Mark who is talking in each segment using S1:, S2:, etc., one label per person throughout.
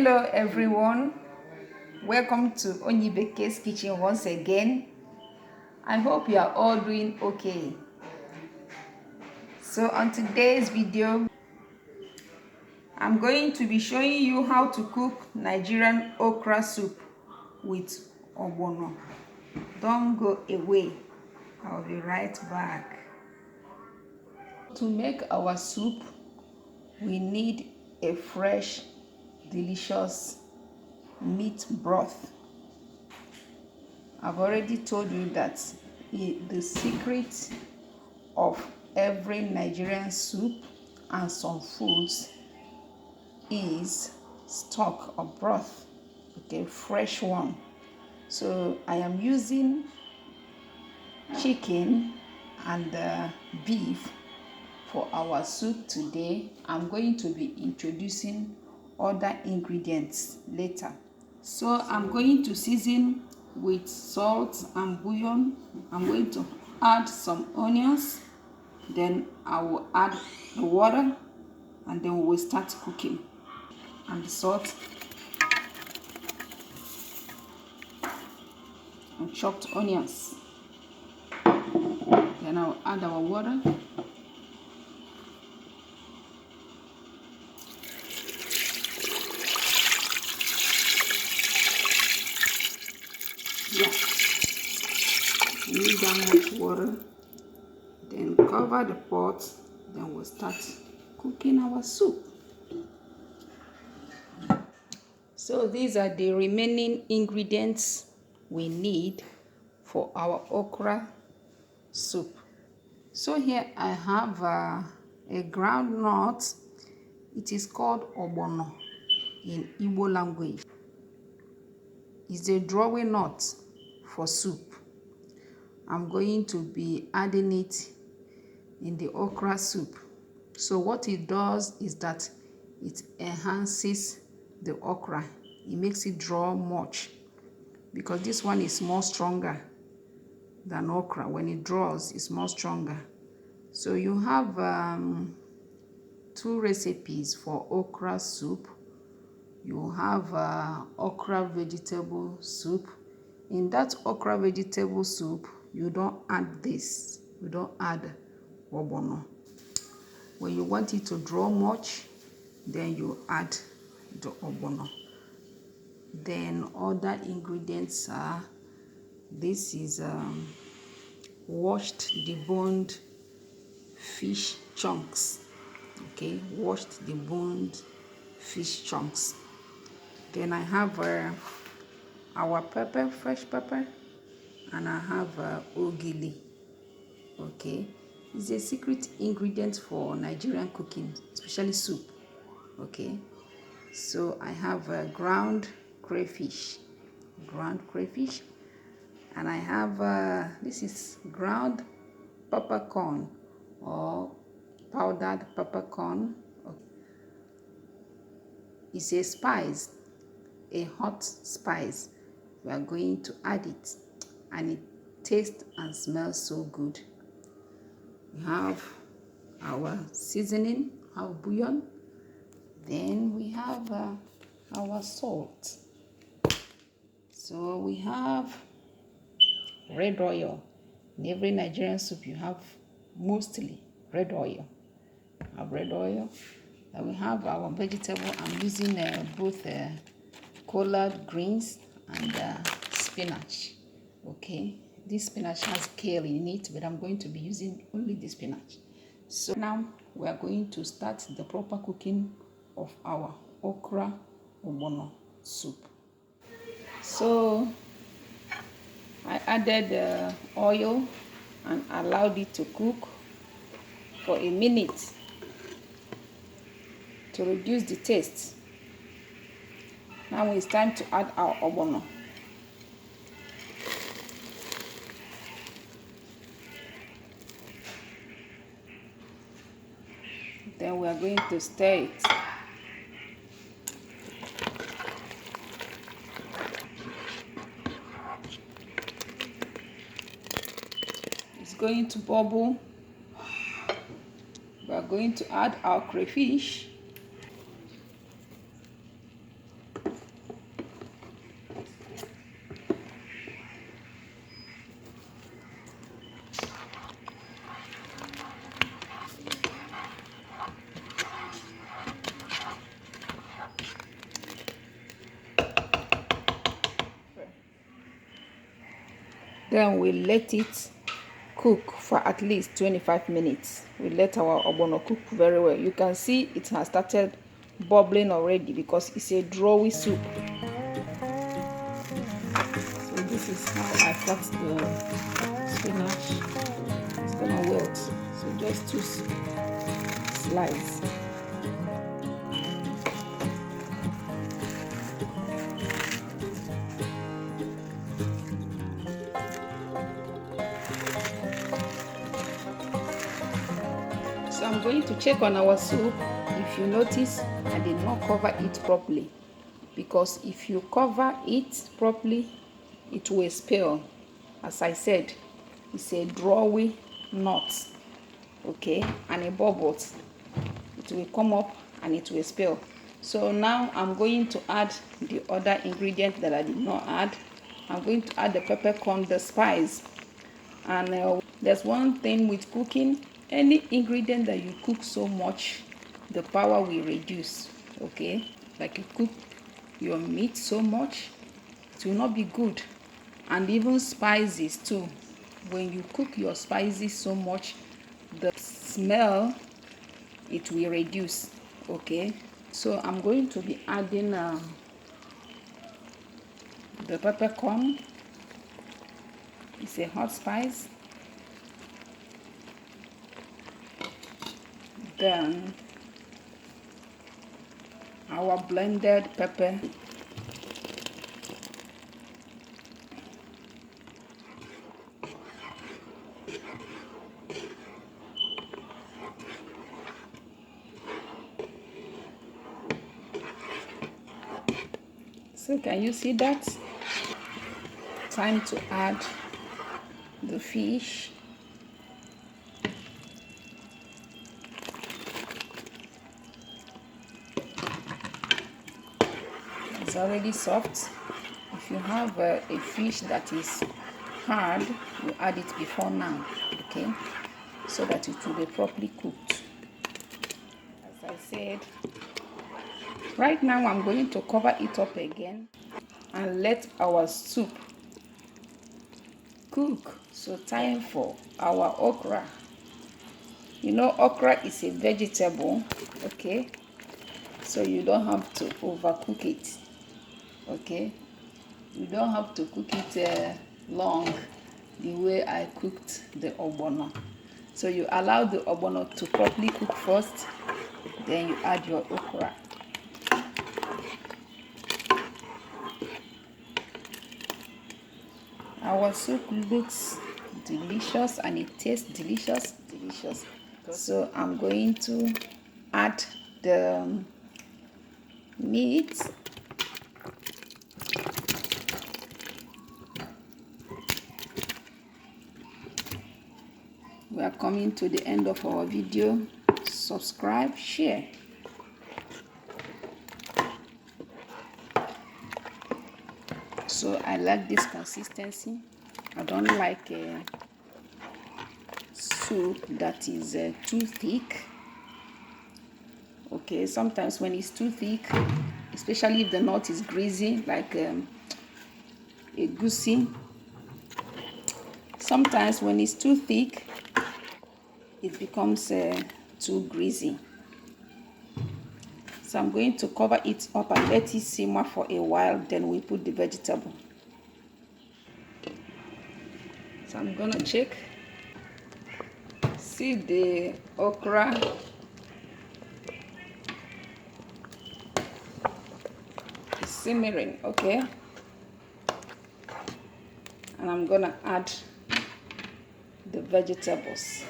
S1: Hello everyone, welcome to Onyibeke's kitchen once again. I hope you are all doing okay. So on today's video, I'm going to be showing you how to cook Nigerian okra soup with ogbono. Don't go away, I'll be right back. To make our soup, we need a fresh, delicious meat broth. I've already told you that the secret of every Nigerian soup and some foods is stock or broth, okay, fresh one. So I am using chicken and beef for our soup today. I'm going to be introducing other ingredients later. So I'm going to season with salt and bouillon. I'm going to add some onions, then I will add the water, and then we will start cooking. And the salt and chopped onions. Then I will add our water. Yeah, need that much water. Then cover the pot. Then we'll start cooking our soup. So these are the remaining ingredients we need for our okra soup. So here I have a ground nut. It is called OGBONO in Igbo language. It's a drawing nut for soup. I'm going to be adding it in the okra soup. So what it does is that it enhances the okra. It makes it draw much because this one is more stronger than okra. When it draws, it's more stronger. So you have two recipes for okra soup. You have okra vegetable soup. In that okra vegetable soup, you don't add this. You don't add ogbono. When you want it to draw much, then you add the ogbono. Then other ingredients are, this is washed deboned fish chunks. Okay, washed deboned fish chunks. Then I have our pepper, fresh pepper, and I have ogili. Okay, it's a secret ingredient for Nigerian cooking, especially soup. Okay, so I have ground crayfish, and I have this is ground peppercorn or powdered peppercorn. It's a spice, a hot spice. We are going to add it, and it tastes and smells so good. We have our seasoning, our bouillon. Then we have our salt. So we have red oil. In every Nigerian soup, you have mostly red oil. Red oil. Then we have our vegetable. I'm using both collard greens and spinach. Okay, this spinach has kale in it, but I'm going to be using only the spinach. So now we are going to start the proper cooking of our okra ogbono soup. So I added oil and allowed it to cook for a minute to reduce the taste. Now it's time to add our ogbono. Then we are going to stir it. It's going to bubble. We are going to add our crayfish. Then we let it cook for at least 25 minutes. We let our ogbono cook very well. You can see it has started bubbling already because it's a drawy soup. So this is how I cut the spinach. It's gonna wilt. So just two slices. So I'm going to check on our soup. If you notice, I did not cover it properly, because if you cover it properly, it will spill. As I said, it's a drawy knot, okay, and it bubbles. It will come up and it will spill. So now I'm going to add the other ingredient that I did not add. I'm going to add the peppercorn, the spice. And there's one thing with cooking: any ingredient that you cook so much, the power will reduce, okay? Like you cook your meat so much, it will not be good. And even spices too, when you cook your spices so much, the smell, it will reduce, okay? So I'm going to be adding the peppercorn. It's a hot spice. Then our blended pepper. So can you see that? Time to add the fish. It's already soft. If you have a fish that is hard, you add it before now, okay, so that it will be properly cooked. As I said, right now I'm going to cover it up again and let our soup cook. So time for our okra. You know, okra is a vegetable, okay, so you don't have to overcook it, okay. You don't have to cook it long the way I cooked the ogbono. So you allow the ogbono to properly cook first, then you add your okra. Our soup looks delicious and it tastes delicious. So I'm going to add the meat. We are coming to the end of our video. Subscribe, share. So I like this consistency. I don't like a soup that is too thick. Okay, sometimes when it's too thick, especially if the knot is greasy, like a goosey, sometimes when it's too thick, it becomes too greasy. So I'm going to cover it up and let it simmer for a while, then we put the vegetable. So I'm gonna check. See the okra. It's simmering, okay? And I'm gonna add the vegetables.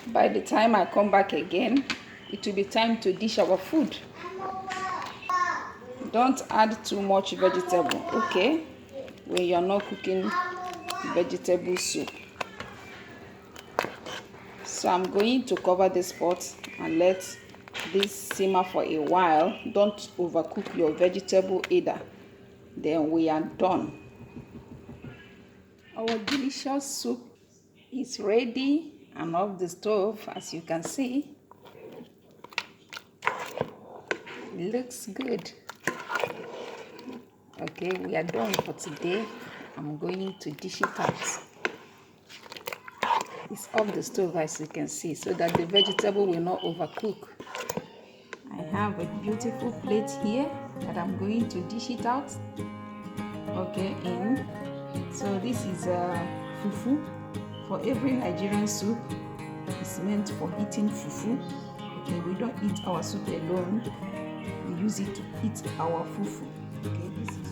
S1: By the time I come back again, it will be time to dish our food. Don't add too much vegetable, okay, when you're not cooking vegetable soup. So I'm going to cover this pot and let this simmer for a while. Don't overcook your vegetable either. Then we are done. Our delicious soup is ready and off the stove, as you can see. It looks good. Okay, we are done for today. I'm going to dish it out. It's off the stove, as you can see, so that the vegetable will not overcook. I have a beautiful plate here that I'm going to dish it out. Okay, in. So this is fufu. For every Nigerian soup, it's meant for eating fufu. Okay, we don't eat our soup alone. We use it to eat our fufu. Okay, this is.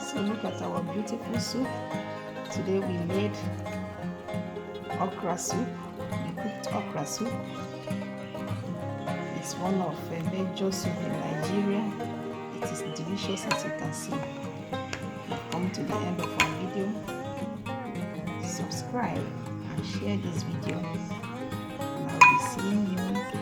S1: So look at our beautiful soup. Today we made okra soup. We cooked okra soup. It's one of the major soup in Nigeria. It is delicious, as you can see. We've come to the end of our video. Subscribe and share this video. And I'll be seeing you